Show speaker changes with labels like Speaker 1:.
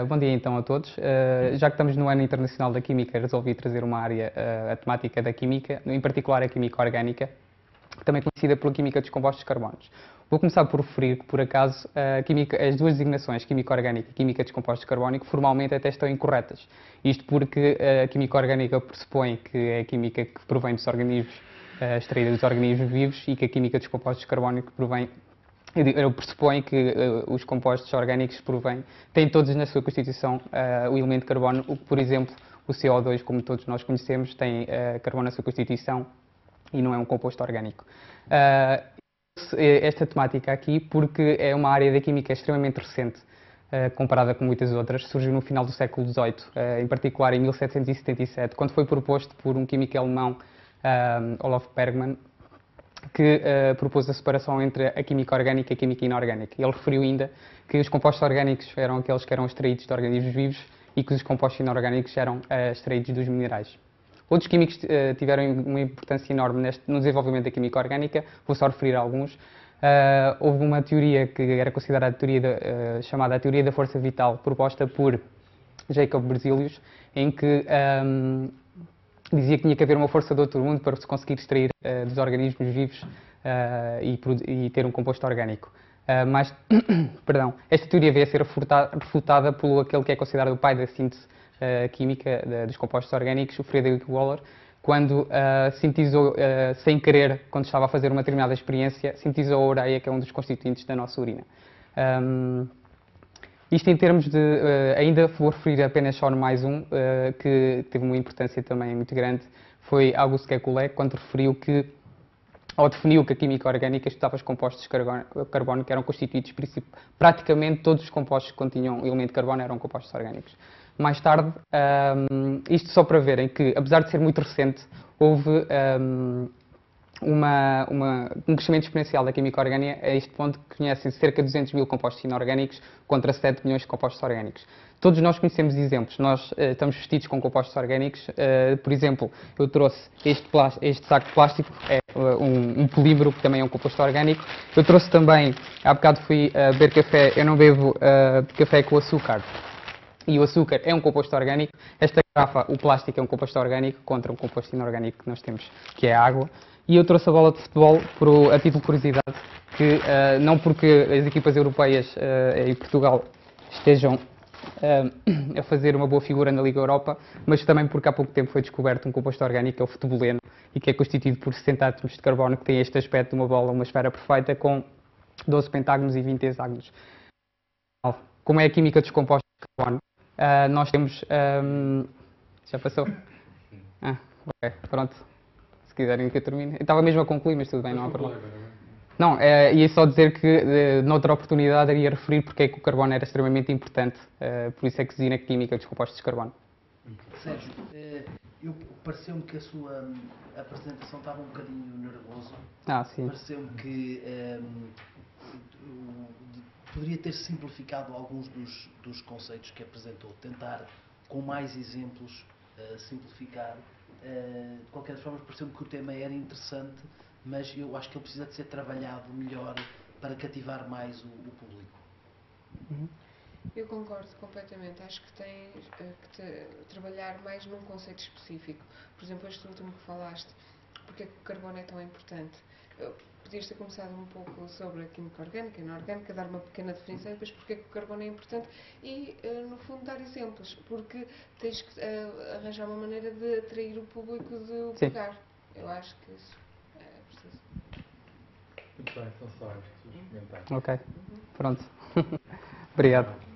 Speaker 1: Bom dia então a todos. Já que estamos no Ano Internacional da Química, resolvi trazer uma área, a temática da Química, em particular a Química Orgânica, também conhecida por Química dos Compostos de Carbonos. Vou começar por referir que, por acaso, as duas designações, Química Orgânica e Química dos Compostos de Carbónico, formalmente até estão incorretas. Isto porque a Química Orgânica pressupõe que é a química que provém dos organismos, extraída dos organismos vivos, e que a Química dos Compostos de Carbónico provém. Eu pressuponho que os compostos orgânicos têm todos na sua constituição o elemento carbono, o que, por exemplo, o CO2, como todos nós conhecemos, tem carbono na sua constituição e não é um composto orgânico. Esta temática aqui porque é uma área da química extremamente recente, comparada com muitas outras. Surgiu no final do século XVIII, em particular em 1777, quando foi proposto por um químico alemão, Olaf Bergman, que propôs a separação entre a química orgânica e a química inorgânica. Ele referiu ainda que os compostos orgânicos eram aqueles que eram extraídos de organismos vivos e que os compostos inorgânicos eram extraídos dos minerais. Outros químicos tiveram uma importância enorme no desenvolvimento da química orgânica, vou só referir alguns. Houve uma teoria que era considerada chamada a teoria da força vital, proposta por Jacob Berzelius, em que dizia que tinha que haver uma força do outro mundo para se conseguir extrair dos organismos vivos e ter um composto orgânico. Perdão, esta teoria veio a ser refutada por aquele que é considerado o pai da síntese química dos compostos orgânicos, o Friedrich Wöhler, quando sintetizou, sem querer, quando estava a fazer uma determinada experiência, sintetizou a ureia, que é um dos constituintes da nossa urina. Isto em termos de, ainda vou referir apenas só mais um, que teve uma importância também muito grande, foi Auguste Kekulé, quando referiu que, ou definiu que a química orgânica estudava os compostos de carbono que eram constituídos, praticamente todos os compostos que continham elemento de carbono eram compostos orgânicos. Mais tarde, isto só para verem que, apesar de ser muito recente, houve um crescimento exponencial da química orgânica a este ponto que conhecem cerca de 200 mil compostos inorgânicos contra 7 milhões de compostos orgânicos. Todos nós conhecemos exemplos. Nós estamos vestidos com compostos orgânicos. Por exemplo, eu trouxe este saco de plástico, é um polímero que também é um composto orgânico. Eu trouxe também, há bocado fui beber café, eu não bebo café com açúcar. E o açúcar é um composto orgânico. Esta garrafa, o plástico é um composto orgânico contra um composto inorgânico que nós temos, que é a água. E eu trouxe a bola de futebol a título de curiosidade, que não porque as equipas europeias e Portugal estejam a fazer uma boa figura na Liga Europa, mas também porque há pouco tempo foi descoberto um composto orgânico, que é o futeboleno, e que é constituído por 60 átomos de carbono, que tem este aspecto de uma bola, uma esfera perfeita, com 12 pentágonos e 20 hexágonos. Como é a química dos compostos de carbono, nós temos... já passou? Ok, pronto. Se quiserem que eu termine. Eu estava mesmo a concluir, mas tudo bem, não há problema. Não, ia só dizer que noutra oportunidade iria referir porque é que o carbono era extremamente importante, por isso é que se dizia na química dos compostos de carbono.
Speaker 2: Sérgio, pareceu-me que a sua apresentação estava um bocadinho nervoso.
Speaker 1: Sim.
Speaker 2: Pareceu-me que poderia ter simplificado alguns dos conceitos que apresentou, tentar com mais exemplos simplificar. De qualquer forma, pareceu-me que o tema era interessante, mas eu acho que ele precisa de ser trabalhado melhor para cativar mais o público.
Speaker 3: Eu concordo completamente. Acho que tens que trabalhar mais num conceito específico. Por exemplo, este último que falaste, porque é que o carbono é tão importante? Podias ter começado um pouco sobre a química orgânica e inorgânica, dar uma pequena definição e depois porque é que o carbono é importante e, no fundo, dar exemplos, porque tens que arranjar uma maneira de atrair o público de o pegar. Eu acho que isso é preciso.
Speaker 4: Muito bem, são só estes os comentários.
Speaker 1: Ok, pronto. Obrigado.